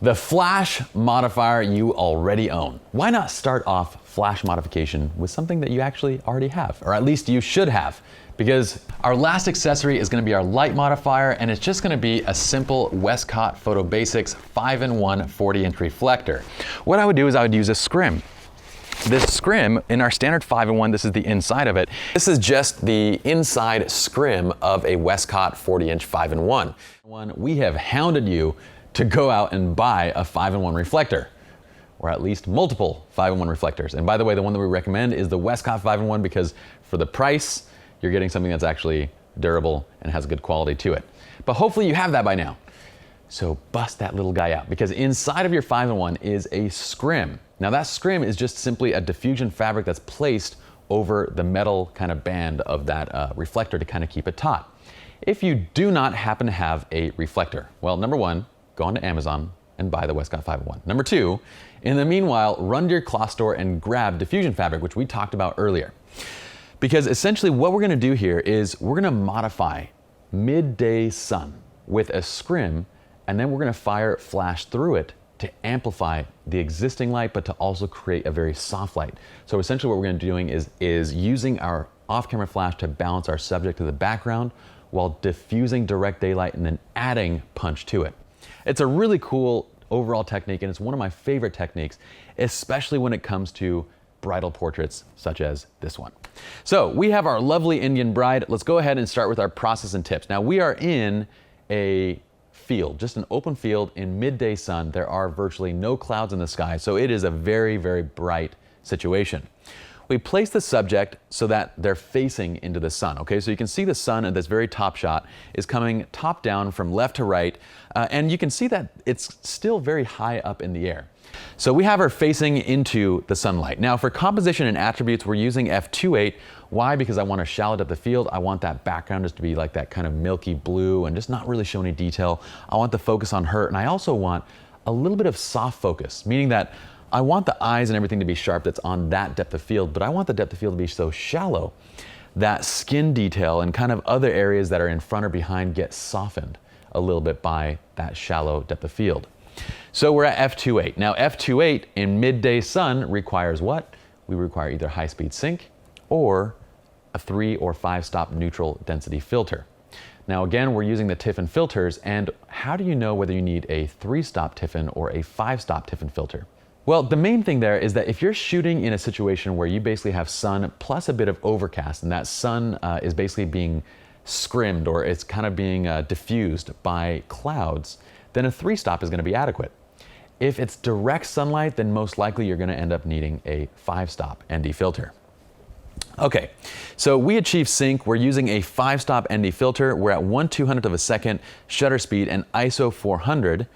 The flash modifier you already own. Why not start off flash modification with something that you actually already have, or at least you should have? Because our last accessory is going to be our light modifier, and it's just going to be a simple Westcott Photo Basics 5-in-1 40-inch reflector. What I would do is I would use a Scrim. This Scrim, in our standard 5-in-1, this is the inside of it. This is just the inside Scrim of a Westcott 40-inch 5-in-1. We have hounded you to go out and buy a 5-in-1 reflector, or at least multiple 5-in-1 reflectors. And by the way, the one that we recommend is the Westcott 5-in-1 because for the price, you're getting something that's actually durable and has good quality to it. But hopefully you have that by now. So bust that little guy out, because inside of your 5-in-1 is a Scrim. Now that Scrim is just simply a diffusion fabric that's placed over the metal kind of band of that reflector to kind of keep it taut. If you do not happen to have a reflector, well, number one, go onto Amazon and buy the Westcott 5-in-1. Number two, in the meanwhile, run to your cloth store and grab diffusion fabric, which we talked about earlier. Because essentially what we're gonna do here is we're gonna modify Midday Sun with a Scrim, and then we're gonna fire flash through it to amplify the existing light, but to also create a very soft light. So essentially what we're gonna be doing is using our off-camera flash to balance our subject to the background while diffusing direct daylight and then adding punch to it. It's a really cool overall technique, and it's one of my favorite techniques, especially when it comes to bridal portraits such as this one. So we have our lovely Indian bride. Let's go ahead and start with our process and tips. Now we are in a field, just an open field in midday sun. There are virtually no clouds in the sky, so it is a very, very bright situation. We place the subject so that they're facing into the sun, okay? So you can see the sun at this very top shot is coming top down from left to right, and you can see that it's still very high up in the air. So we have her facing into the sunlight. Now for composition and attributes, we're using f2.8. Why? Because I want to shallow depth of field. I want that background just to be like that kind of milky blue and just not really show any detail. I want the focus on her, and I also want a little bit of soft focus, meaning that I want the eyes and everything to be sharp that's on that depth of field, but I want the depth of field to be so shallow that skin detail and kind of other areas that are in front or behind get softened a little bit by that shallow depth of field. So we're at f2.8. Now f2.8 in midday sun requires what? We require either high-speed sync or a 3 or 5 stop neutral density filter. Now again, we're using the Tiffin filters, and how do you know whether you need a 3-stop Tiffin or a 5-stop Tiffin filter? Well, the main thing there is that if you're shooting in a situation where you basically have sun plus a bit of overcast, and that sun is basically being scrimmed, or it's kind of being diffused by clouds, then a 3-stop is going to be adequate. If it's direct sunlight, then most likely you're going to end up needing a 5-stop ND filter. Okay, so we achieve sync. We're using a 5-stop ND filter. We're at 1/200th of a second shutter speed and ISO 400.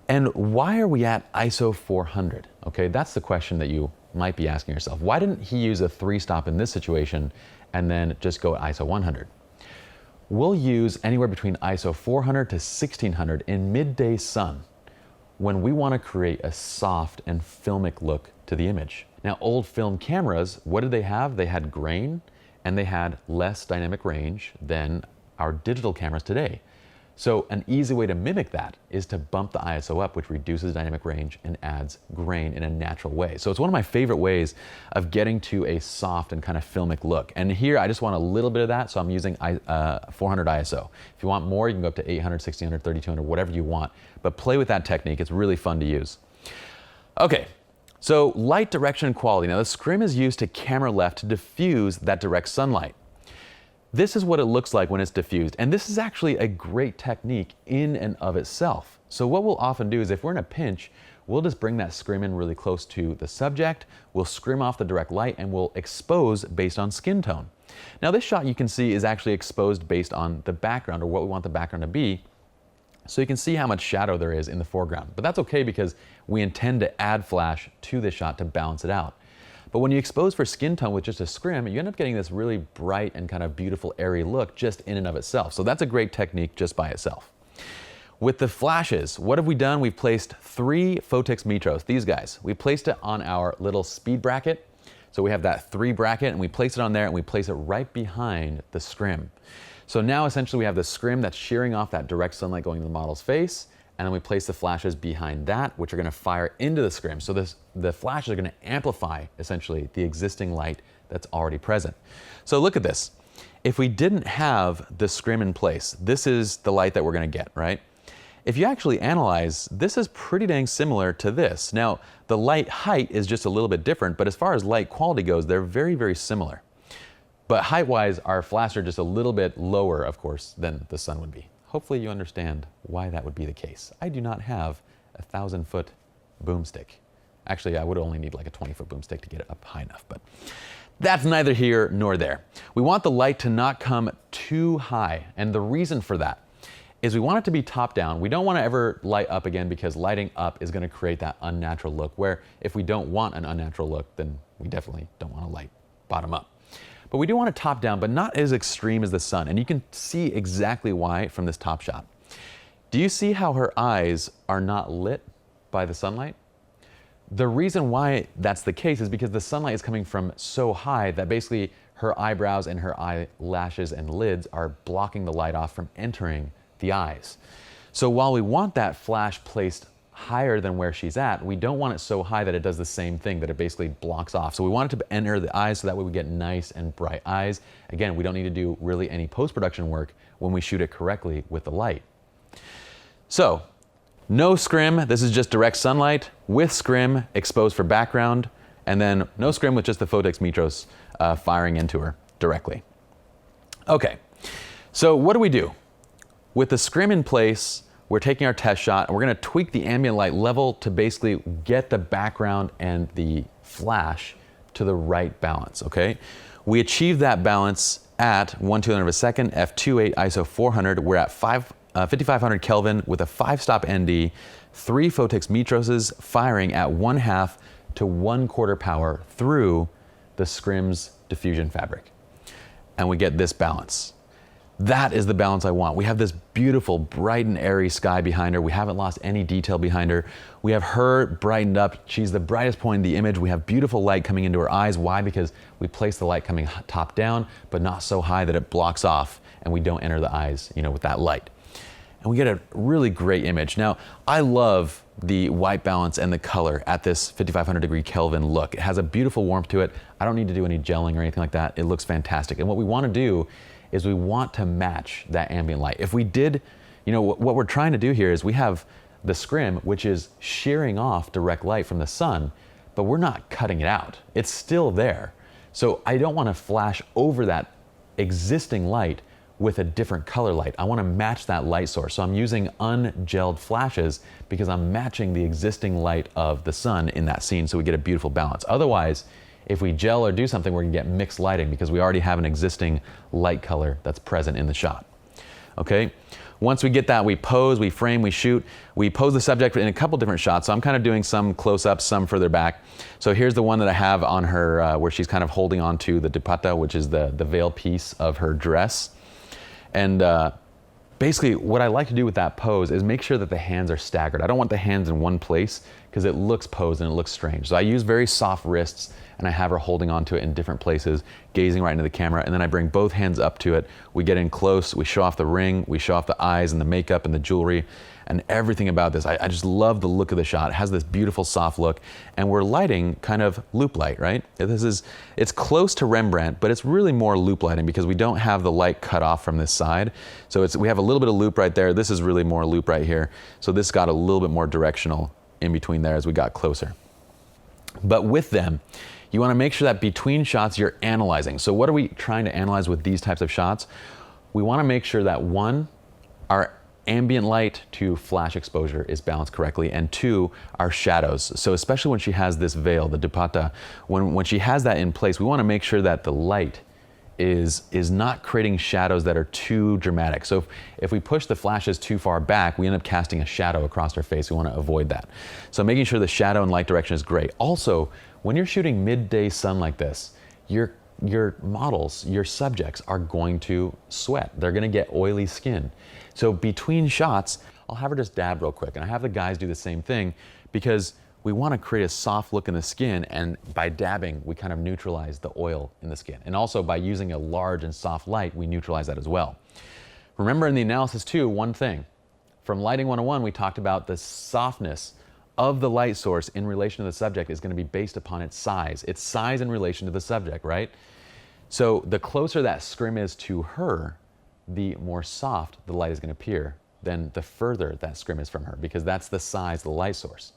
And why are we at ISO 400? Okay, that's the question that you might be asking yourself. Why didn't he use a 3-stop in this situation and then just go at ISO 100? We'll use anywhere between ISO 400 to 1600 in midday sun when we want to create a soft and filmic look to the image. Now, old film cameras, what did they have? They had grain and they had less dynamic range than our digital cameras today. So an easy way to mimic that is to bump the ISO up, which reduces dynamic range and adds grain in a natural way. So it's one of my favorite ways of getting to a soft and kind of filmic look. And here I just want a little bit of that, so I'm using 400 ISO. If you want more, you can go up to 800, 1600, 3200, whatever you want. But play with that technique, it's really fun to use. Okay, so light direction and quality. Now the Scrim is used to camera left to diffuse that direct sunlight. This is what it looks like when it's diffused, and this is actually a great technique in and of itself. So what we'll often do is if we're in a pinch, we'll just bring that Scrim in really close to the subject, we'll scrim off the direct light, and we'll expose based on skin tone. Now this shot you can see is actually exposed based on the background, or what we want the background to be, so you can see how much shadow there is in the foreground. But that's okay because we intend to add flash to this shot to balance it out. But when you expose for skin tone with just a Scrim, you end up getting this really bright and kind of beautiful airy look just in and of itself. So that's a great technique just by itself. With the flashes, what have we done? We've placed 3 Photix Metros, these guys. We placed it on our little speed bracket. So we have that 3 bracket, and we place it on there, and we place it right behind the Scrim. So now essentially we have the Scrim that's shearing off that direct sunlight going to the model's face, and then we place the flashes behind that, which are gonna fire into the scrim. So the flashes are gonna amplify, essentially, the existing light that's already present. So look at this. If we didn't have the scrim in place, this is the light that we're gonna get, right? If you actually analyze, this is pretty dang similar to this. Now, the light height is just a little bit different, but as far as light quality goes, they're very, very similar. But height-wise, our flashes are just a little bit lower, of course, than the sun would be. Hopefully you understand why that would be the case. I do not have a 1,000-foot boomstick. Actually, I would only need like a 20-foot boomstick to get it up high enough, but that's neither here nor there. We want the light to not come too high, and the reason for that is we want it to be top down. We don't want to ever light up again, because lighting up is going to create that unnatural look, where if we don't want an unnatural look, then we definitely don't want to light bottom up. But we do want it top down, but not as extreme as the sun. And you can see exactly why from this top shot. Do you see how her eyes are not lit by the sunlight? The reason why that's the case is because the sunlight is coming from so high that basically her eyebrows and her eyelashes and lids are blocking the light off from entering the eyes. So while we want that flash placed higher than where she's at, we don't want it so high that it does the same thing, that it basically blocks off. So we want it to enter the eyes so that way we get nice and bright eyes. Again, we don't need to do really any post-production work when we shoot it correctly with the light. So, no scrim, this is just direct sunlight, with scrim exposed for background, and then no scrim with just the Photex Mitros firing into her directly. Okay, so what do? With the scrim in place, we're taking our test shot and we're gonna tweak the ambient light level to basically get the background and the flash to the right balance, okay? We achieve that balance at 1/200 of a second, f2.8 ISO 400. We're at 5500 Kelvin with a 5-stop ND, 3 Photex Mitroses firing at 1/2 to 1/4 power through the scrim's diffusion fabric. And we get this balance. That is the balance I want. We have this beautiful, bright and airy sky behind her. We haven't lost any detail behind her. We have her brightened up. She's the brightest point in the image. We have beautiful light coming into her eyes. Why? Because we place the light coming top down, but not so high that it blocks off and we don't enter the eyes, with that light. And we get a really great image. Now, I love the white balance and the color at this 5500 degree Kelvin look. It has a beautiful warmth to it. I don't need to do any gelling or anything like that. It looks fantastic. And what we want to do is we want to match that ambient light. If we did, what we're trying to do here is we have the scrim, which is shearing off direct light from the sun, but we're not cutting it out. It's still there. So I don't want to flash over that existing light with a different color light. I want to match that light source. So I'm using ungelled flashes because I'm matching the existing light of the sun in that scene, so we get a beautiful balance. Otherwise, if we gel or do something, we're gonna get mixed lighting because we already have an existing light color that's present in the shot. Okay? Once we get that, we pose, we frame, we shoot. We pose the subject in a couple different shots. So I'm kind of doing some close-ups, some further back. So here's the one that I have on her where she's kind of holding on to the dupatta, which is the veil piece of her dress. And basically what I like to do with that pose is make sure that the hands are staggered. I don't want the hands in one place because it looks posed and it looks strange. So I use very soft wrists and I have her holding onto it in different places, gazing right into the camera, and then I bring both hands up to it. We get in close, we show off the ring, we show off the eyes and the makeup and the jewelry and everything about this. I just love the look of the shot. It has this beautiful soft look, and we're lighting kind of loop light, right? It's close to Rembrandt, but it's really more loop lighting because we don't have the light cut off from this side. So we have a little bit of loop right there. This is really more loop right here. So this got a little bit more directional in between there as we got closer. But with them, you want to make sure that between shots you're analyzing. So what are we trying to analyze with these types of shots? We want to make sure that 1, our ambient light to flash exposure is balanced correctly, and 2, our shadows. So especially when she has this veil, the dupatta, when she has that in place, we want to make sure that the light is not creating shadows that are too dramatic. So if we push the flashes too far back, we end up casting a shadow across her face. We want to avoid that. So making sure the shadow and light direction is great. Also, when you're shooting midday sun like this, your models, your subjects are going to sweat. They're going to get oily skin. So between shots, I'll have her just dab real quick, and I have the guys do the same thing because we want to create a soft look in the skin, and by dabbing, we kind of neutralize the oil in the skin. And also by using a large and soft light, we neutralize that as well. Remember in the analysis too, one thing. from Lighting 101, we talked about the softness of the light source in relation to the subject is going to be based upon its size in relation to the subject, right? So the closer that scrim is to her, the more soft the light is going to appear than the further that scrim is from her, because that's the size of the light source.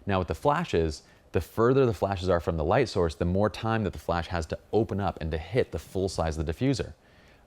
Now with the flashes, the further the flashes are from the light source, the more time that the flash has to open up and to hit the full size of the diffuser.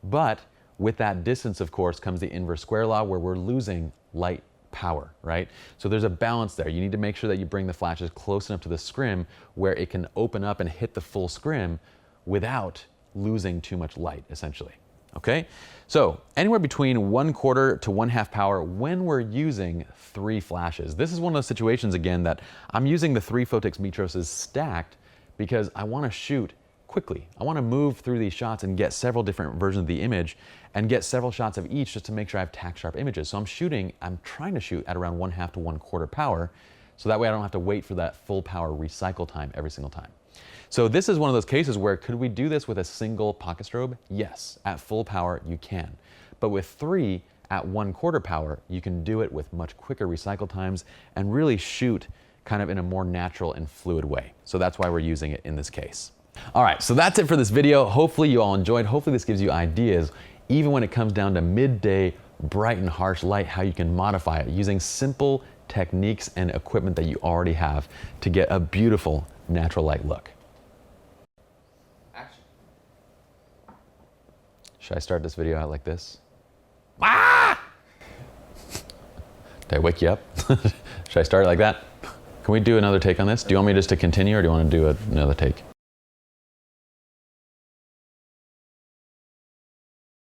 But with that distance, of course, comes the inverse square law, where we're losing light power, right? So there's a balance there. You need to make sure that you bring the flashes close enough to the scrim where it can open up and hit the full scrim without losing too much light, essentially. Okay, so anywhere between 1/4 to 1/2 power when we're using 3 flashes. This is one of those situations, again, that I'm using the 3 Photix Mitroses stacked because I want to shoot quickly. I want to move through these shots and get several different versions of the image and get several shots of each just to make sure I have tack sharp images. So I'm trying to shoot at around 1/2 to 1/4 power, so that way I don't have to wait for that full power recycle time every single time. So this is one of those cases where, could we do this with a single pocket strobe? Yes, at full power you can. But with 3 at 1/4 power, you can do it with much quicker recycle times and really shoot kind of in a more natural and fluid way. So that's why we're using it in this case. All right, so that's it for this video. Hopefully you all enjoyed. Hopefully this gives you ideas, even when it comes down to midday, bright and harsh light, how you can modify it using simple techniques and equipment that you already have to get a beautiful natural light look. Action. Should I start this video out like this? Ah! Did I wake you up? Should I start it like that? Can we do another take on this? Do you want me just to continue, or do you want to do another take?